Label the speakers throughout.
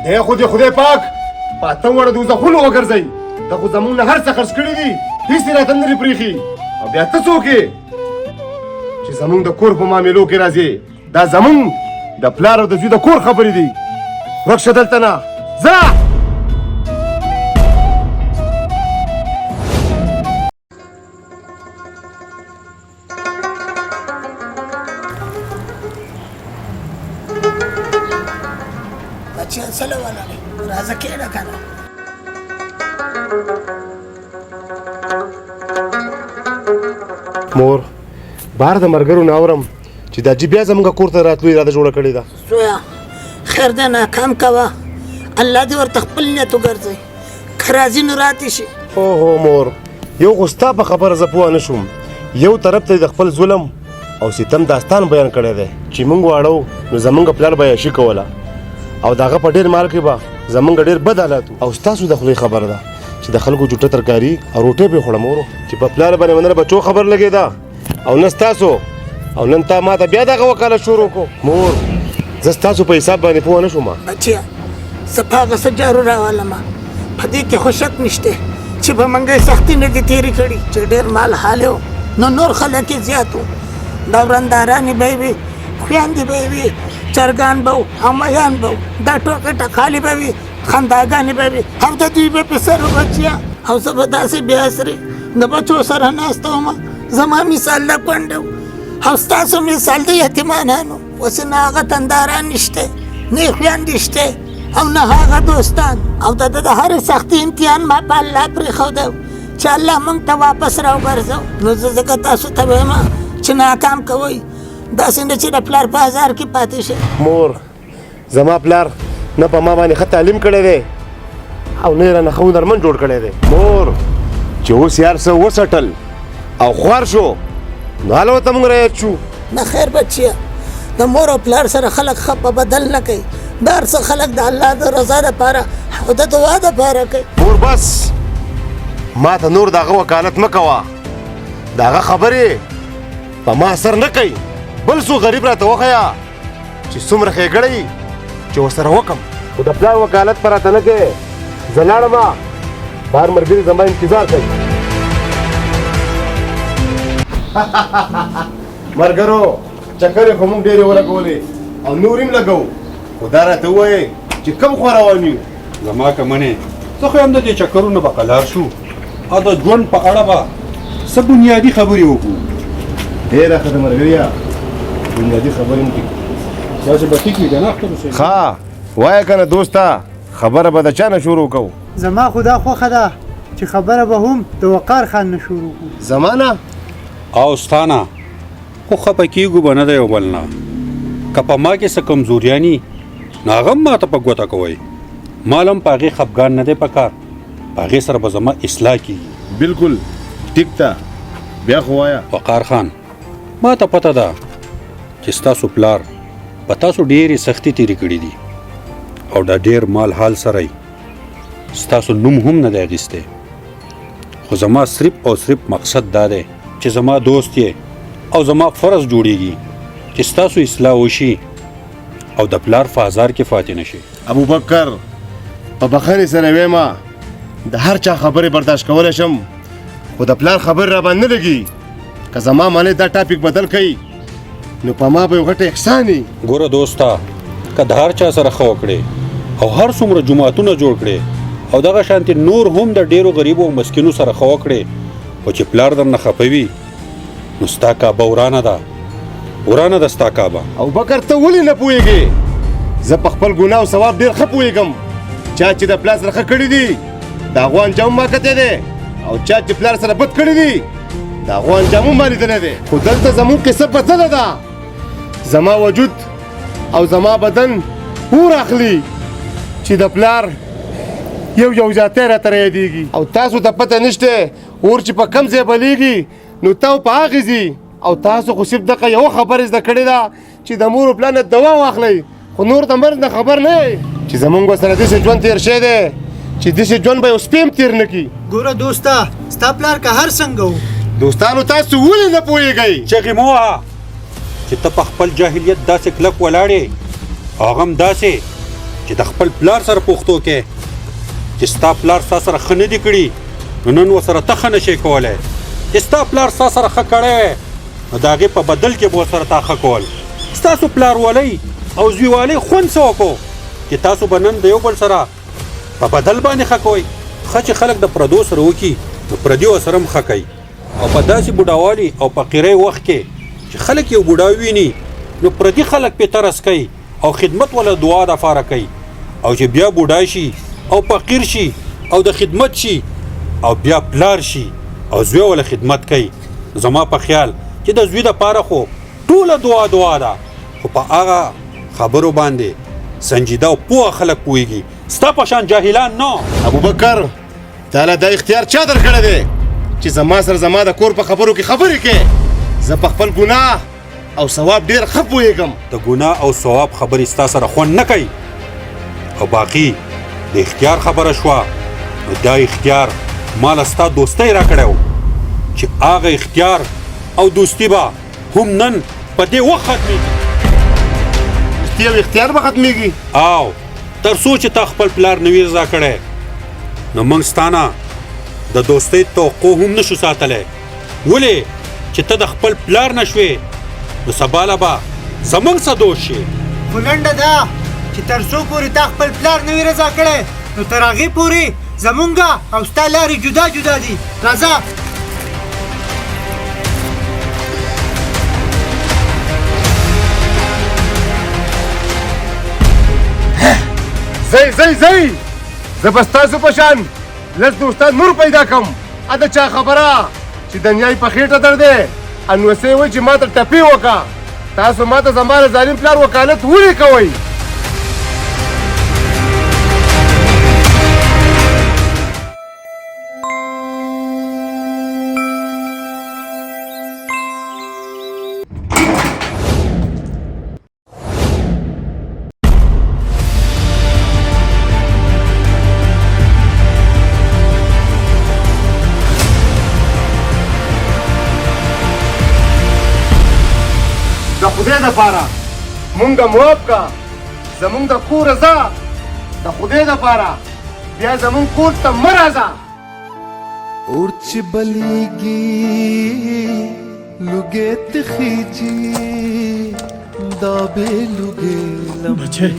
Speaker 1: دی خو د خدای پاک په اته وړه دوزخونو وګرځئ دا خو زموږ نه هر څه خرڅ کړي دي هېڅ یې راته نه دي پرېښي او بیا ته څوک یې چې زموږ د کور په معاملو کې راځې دا زموږ د پلار او د زوی د کور خبرې دي ورک شه دلته نه ځه
Speaker 2: بچیان سره ولاړې راځه کښېنه که نه
Speaker 1: مور بهر د ملګرو نه اورم چې دا جي بیا زموږ کور ته راتلو اراده جوړه کړې ده
Speaker 2: زویه خیر دی ناکام کوه الله دې ورته خپل نیت وګرځوي که راځي نو راتې شي
Speaker 1: اوهو مور یو خو ستا په خبره زه پوه نه شوم یو طرف ته د خپل ظلم او ستم داستان بیان کړی دی چې موږ واړو نو زموږ پلار به عیاشي کوله او د هغه په ډېر مال کې به زموږ ډېر بد حالات او ستاسو د خولې خبره ده چې د خلکو جوټه ترکاري او روټۍ به یې خوړم ورو چې په پلار باندې ونه بچو خبر لګېده او نه ستاسو او نن تا ما ته بیا دغه وکاله شروع کو مور زه ستاسو په حساب باندې پوه نه شوم
Speaker 2: بچیه زه په هغه څه جارو راولم په دې کې خو شک نشته چې په منګۍ سختي نه دي تېرې کړي چې ډېر مال حال و نو نور خلک یې زیات وو دا ورندارانې به یې وي خویندې به یې وي چرګان به وو امیان به وو دا ټوکې ټکالې به وي خنداګانې به وي او د دوی به پې سر بچیه او زه به داسې بې اثرې د بچو سره ناسته وم زما مثال د کونډه او ستاسو مثال د یتیمانانو اوس نه هغه تنداران نشته نه خویندې شته او نه هغه دوستان او د ده د هرې سختي امتحان ما په الله پرېښودی چې الله موږ ته واپس راوګرځو نو زه ځکه تاسو ته وایم چې ناکام کوئ داسې نه چې د پلار په هزار کې پاتې شي
Speaker 1: مور زما پلار نه په ما باندې ښه تعلیم کړی دی او نه یې رانه ښه هنرمند جوړ کړی دی مور چې اوس یې هر څه وڅټل او خوار شو نو هله ورته موږ رعایت شو
Speaker 2: نه خیر بچیه د مور او پلار سره خلک ښه په بدل نه کوي دا هر څه خلک د الله د رضا دپاره او د دعا دپاره کوي
Speaker 1: مور بس ما ته نور د هغه وکالت مه کوه د هغه خبرې په ما اثر نه کوي بل څو غریب راته وښیه چې څومره ښېګړی چې ورسره وکړم خو د پلار وکالت په راته نه کوې زه لاړم بهر ملګري زما انتظار کوي ملګرو چکرې خو موږ ډېرې ولګولې او نور هم لګو خو دا راته ووایې چې کوم خوا روان یو
Speaker 3: زما که منې زه خو هم د دې چکرونو به قلار شو او د ژوند په اړه به څه بنیادي خبرې وکړو
Speaker 1: ډېره ښه ده ملګريه بنیادي خبرې هم کوي
Speaker 3: داسې به ټیک وي که نه اختر حسین
Speaker 1: ښه وایه که نه دوسته خبره به د چا نه شروع کوو
Speaker 4: زما خو دا خوښه ده چې خبره به هم د وقار خان نه شروع کړو
Speaker 1: زما نه
Speaker 3: او ستانه خو خفه کېږو به نه د یو بل نه که په ما کې څه کمزوریاني نو هغه هم ما ته په ګوته کوئ مال هم په هغې خفګان نه دی په کار په هغې سره به زما اصلاح کېږي
Speaker 1: بالکل ټیک ده بیا خو وایه
Speaker 3: وقار خان ما ته پته ده چې ستاسو پلار په تاسو ډېرې سختي تېرې کړي دي او دا ډېر مال حال سره ستاسو نوم هم نه دی اخیستی خو زما صرف او صرف مقصد دا دی چې زما دوست یې او زما فرض جوړیږي چې ستاسو اصلاح وشي او د پلار په هزار کې فاتح نشي
Speaker 1: ابوبکر په بخښنې سره ویمه د هر چا خبرې برداشت کولی شم خو د پلار خبرې را باندې نه لګي که زما معنی دا ټاپک بدل کوي نو په ما به یو غټ احسان وي
Speaker 3: ګوره دوسته که د هر چا سره ښه وکړې او هر څومره جوماتونه جوړ کړې او دغه شانتې نور هم د ډېرو غریبو او مسکینو سره ښه وکړې خو چې پلار درنه خفه وي نو ستا کعبه ورانه ده ورانه ده ستا کعبه
Speaker 1: ابوبکر ته ولې نه پوهېږې زه په خپل ګناه او ثواب ډېر ښه پوهېږم چا چې د پلار سره ښه کړي دي د هغو انجام ما کتی دی او چا چې پلار سره بد کړي دي د هغو انجام هم ما لیدلی دی خو دلته زموږ قصه بدله ده زما وجود او زما بدن اور اخلي چې د پلار یو ذاتی راته رایادېږي او تاسو ته پته نشته اور چې په کم ځای بلیږي نو تاو په هغې ځي او تاسو خو صرف دغه یوه خبرې زده کړې ده چې د مور و پلار نه دوا واخلئ خو نور د مرګ نه خبر نه یې چې زمونږ ورسره داسې ژوند تېر شوی دی چې داسې ژوند به یو سپی هم تېر نه کړي
Speaker 4: ګوره دوسته ستا پلار که هر څنګه و
Speaker 1: دوستانو تاسو ولې نه پوهېږئ
Speaker 3: چغې مه وهه چې ته په خپل جاهلیت داسې کلک ولاړې هغه هم داسې چې د خپل پلار سره پوښتو کې چې ستا پلار ستا سره ښه نه دي کړي نو نن ورسره ته ښه نشې کولی چې ستا پلار ستا سره ښه کړی نو د هغې په بدل کې به ورسره تا ښه کول ستاسو پلارولۍ او زویوالۍ خوند څه وکړو چې تاسو به نن د یو بل سره په بدل باندې ښه کوئ ښه چې خلک د پردو سره وکړي نو پردي ورسره هم ښه کوي او په داسې بوډاوالي او فقیرۍ وخت کې چې خلک یو بوډا ویني نو پردي خلک پې ترس کوي او خدمت ولا دعا دپاره کوي او چې بیا بوډا شي او فقیر شي او د خدمت شي او بیا پلار شي او زوی ولا خدمت کوي زما په خیال چې د زوی دپاره خو ټوله دعا ده خو په هغه خبرو باندې سنجیده او پوه خلک پوهېږي ستا په شان جاهلان نه
Speaker 1: ابوبکر تعالی دا اختیار چا درکړی دی چې زما سره زما د کور په خبرو کې خبرې کې زه په خپل ګناه او ثواب ډېر ښه پوهېږم
Speaker 3: د ګناه او ثواب خبرې ستا سره خوند نه کوي او باقي د اختیار خبره شوه نو دا اختیار ما له ستا دوستی راکړی و چې هغه اختیار او دوستي به هم نن په دې وخت ختمېږي
Speaker 1: دوستي او اختیار به ختمېږي
Speaker 3: او تر څو چې تا خپل پلار نوي رضا کړی نو موږ ستا نه د دوستۍ توقع هم نشو ساتلی ولې چې ته د خپل پلار نه شوې نو سباله به زموږ څه دوست شي
Speaker 4: خو لنډه ده چې تر څو پورې تا خپل پلار نه وي رضا کړی نو تر هغې پورې زمونږ او ستا لارې جدا جدا دي راځه
Speaker 1: زی زه به ستاسو په شان لږ د استاد نور پیدا کړم ا د چا خبره چې دنیا یې په خېټه در دی انوسې وایي چې ما ته ټپې وکړه تاسو ما ته زما د ظالم پلار وکالت ولې کوئ د خدای دپاره مونږ معاف کا زمونږ د کور رضا د خدای دپاره بیا زمونږ کور ته مه راځه
Speaker 5: اور چې بلیږي لوګې تخیجي دا به لوګې
Speaker 6: بچې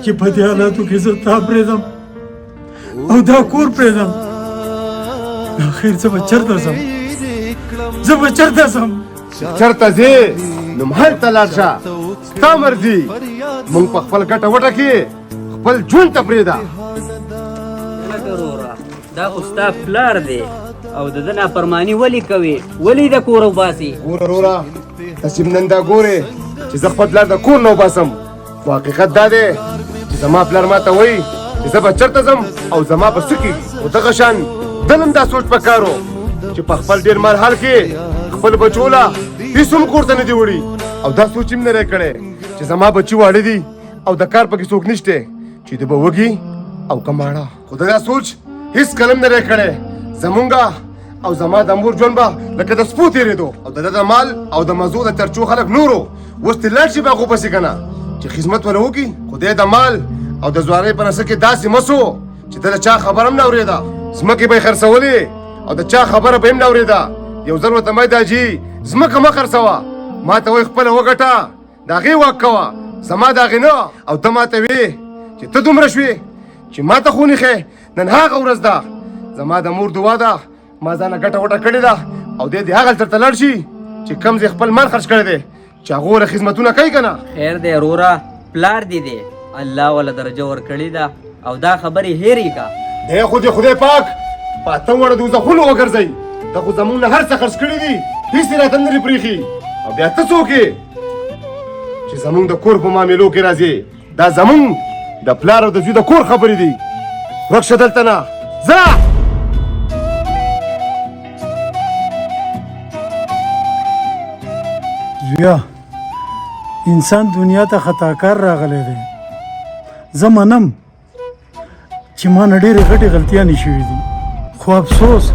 Speaker 6: چې په دې حالاتو کې زه تا پرېږدم او دا کور پرېږدم نو خیر زه به چېرته ځم زه به چېرته ځم
Speaker 1: چېرته ځې نو هلته لاړ شه ستا مرضي مونږ په خپل ګټه وټه کې خپل ژوند ته پرېږده
Speaker 7: دا خو ستا پلار دی او د ده نافرماني ولې کوې ولې د کور وباسې
Speaker 1: ګوره وروره ته چې نن دا ګورې چې زه خپل پلار د کور نه وباسم خو حقیقت دا دی چې زما پلار ما ته وایي چې زه به چېرته ځم او زما به څه کېږي خو دغه شان دل هم دا سوچ پکار و چې په خپل ډېر مال حال کې خپل بچو له هېڅ هم کور ته نه دي وړي او دا سوچ هم نه دی کړی چې زما بچي واړه دي او د کار پکې څوک نشته چې د به وږي او که ماړه خو دا سوچ هېڅ کله هم نه دی کړی زمونږ او زما د مور ژوند به لکه د سپو تېرېدو او د ده د مال او د مزو د چرچو خلک نورو اوس ترې لاړ شي به هغو پسې که نه چې خدمت ونه وکړي خدای د مال او د ځوانۍ په نسه کې داسې مه سو چې ته د چا خبره هم نه اورېده ځمکې به یې خرڅولې او د چا خبره به یې هم نه اورېده یو ځل ورته مې دا جي ځمکه مه خرڅوه ما ته وایي خپله وګټه د هغې واک کوه زما د هغې نه او ته ما ته وې چې ته دومره شوې چې ما ته خو ونیښې نن هغه ورځ ده زما د مور دعا ده ما ځانه ګټه وټه کړې ده او دی د هغه ترته لاړ شي چې کم ځای خپل مال خرڅ کړی دی چې هغو له خدمتونه کوي که نه
Speaker 7: خیر دی وروره پلار دې دی الله وله درجه ورکړې ده او دا خبرې هېرې کا
Speaker 1: دی خو د خدای پاک په اتم وړه دوزخونو وګرځئ ته خو زمونږ نه هر څه خرڅ کړي دي هېڅ یې راته نه دي پرېښي او بیا ته څوک یې چې زمونږ د کور په معاملو کې راځې دا زمونږ د پلار او د زوی د کور خبرې دي ورک شه دلته نه ځه
Speaker 6: زویا انسان دنیا ته خطاکار راغلی دی زه منم چې ما نه ډېرې غټې غلطیانې شوي دي خو افسوس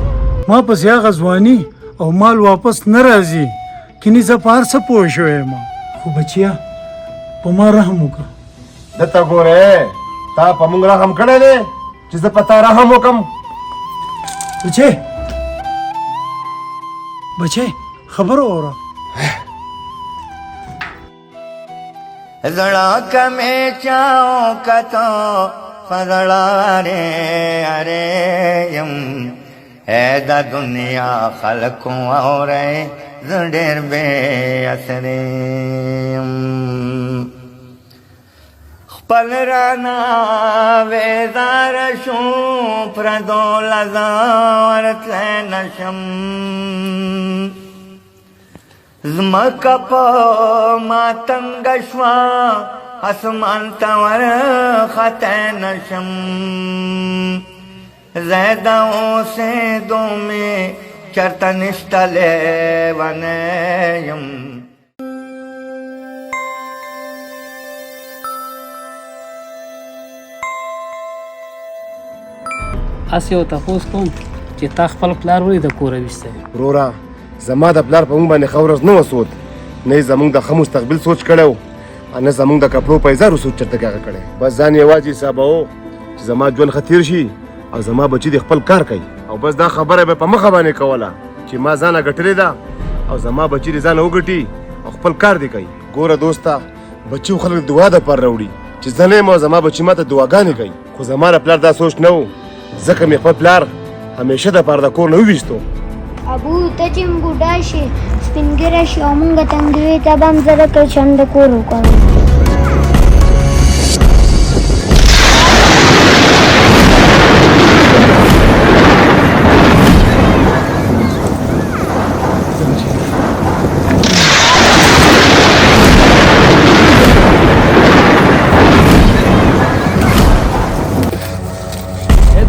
Speaker 6: ما پسې هغه ځواني او مال واپس نه راځي کینې زه په هر څه پوه شوی یم خو بچیا په ما رحم وکړه
Speaker 1: دته ګوره تا په موږ رحم کړی دی چې زه په تا رحم وکم.
Speaker 6: بچې خبر اوره
Speaker 8: زړه کمې چاو کتو فزړه رے ارے یم اے دا دنیا خلقو اورے زډیر بے اثریم خپل رانا ویزار شو پردو لزا ورتلے نشم زمکا پا ماتنگ شوا اسمان تور خطے نشم زیدہوں سے دو میں چرتا نشتلے ونیم
Speaker 9: اس یو تپوس کوم چې تا خپل پلار ولې د کوره ویستی
Speaker 1: ورورا زما د پلار په موږ باندې ښه ورځ نه وه سود، نه یې زموږ د ښه مستقبل سوچ کړی و او نه زموږ د کپړو پیزارو سوچ چېرته کې هغه کړی. بس ځان یوازې حسابوو چې زما ژوند ښه تېر شي او زما بچي دې خپل کار کوي، او بس دا خبره به په مخه باندې کوله چې ما ځانه ګټلې ده او زما بچي دې ځانه وګټي او خپل کار دې کوي. ګوره دوسته بچي خلک دعا دپاره راوړي چې زه نه یم او زما بچي ما ته دعاګانې کوي، خو زما د پلار دا سوچ نه و، ځکه مې خپل پلار همیشه دپاره د کور نه وویستو.
Speaker 10: ابو ته چې بوډا شي سپین ږیری شي او مونږ تنګوي ته به هم زه درته چند د کور وکړم.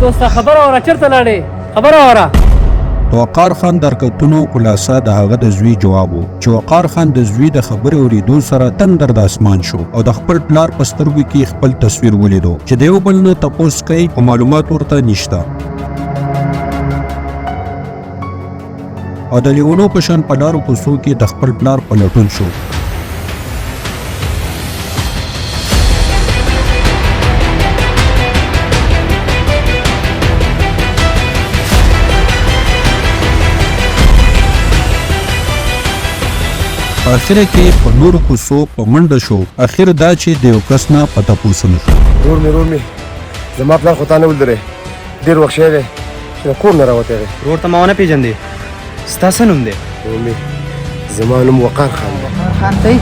Speaker 9: دوسته خبر اوره چېرته لاړې خبر اوره.
Speaker 3: د وقار خان د حرکتونو خلاصه د هغه د زوی جواب و چې وقار خان د زوی د خبرې اورېدو سره تندر د اسمان شو او د خپل پلار په سترګو کې خپل تصویر ولیدو چې د یو بل نه تپوس کوي او معلومات ورته نشته، او د لیونو په شان په لارو کوڅو کې د خپل پلار په لټون شو. اخر کې په نورو کوڅو په منډه شو، اخر دا چې د یو کس نه په تپوسونه شو.
Speaker 1: رور مې زما پلار خو تا نه ولدرې، ډېر وخت شوی دی چې د کور نه راوتی دی.
Speaker 11: ورور ته ما ونه پېژندې؟ ستا څه نوم دی؟
Speaker 1: رور مې زما نوم وقار خان دی.
Speaker 11: وقار خان دی؟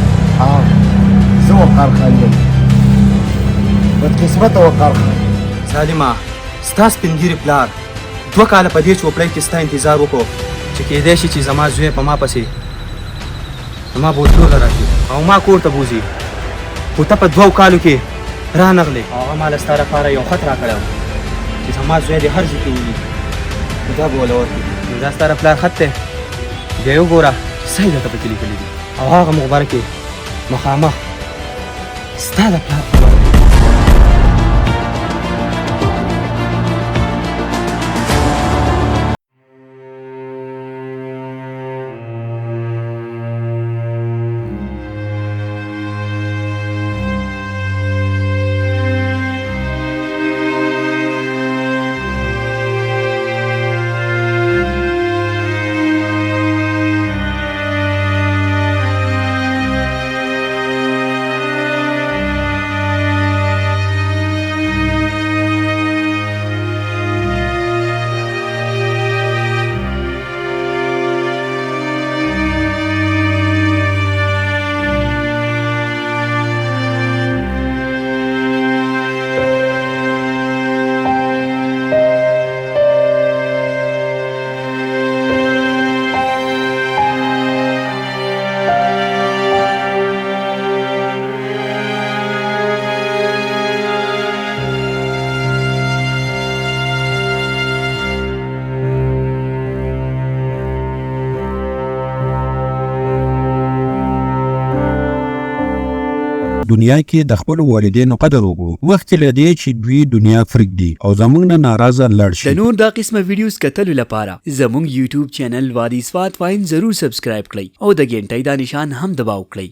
Speaker 1: زه وقار خان یم، بدقسمته وقار خان.
Speaker 11: ظالمه ستا سپین ږیري پلار 2 کاله په دې چوپړی کې ستا انتظار وکړو چې کېدی شي چې زما زوی په ما پسې زما بوتلو ته راشي او ما کور ته بوځي، خو ته په 2 کالو کې رانغلې او هغه ما له ستا لپاره یو خط راکړی و چې زما زوی دې هر ځای کې وویني نو دا به وله ورکړي. نو دا ستا د پلار خط دی، بیا یې وګوره چې څه یې درته پکې لیکلي دي او هغه مخبره کې مخامخ ستا د پلار خبره ده.
Speaker 3: دنیا کې د خپل والدینو قدر وکړو، وخت له دې چې دوی دنیا پرېږدي او زموږ نه ناراضه لاړ شي.
Speaker 12: د نور دا قسمه ویډیوز کتلو لپاره زموږ یوټیوب چینل وادي سوات واین ضرور سبسکرایب کړئ او د ګنټۍ دا نشان هم دباو کړئ.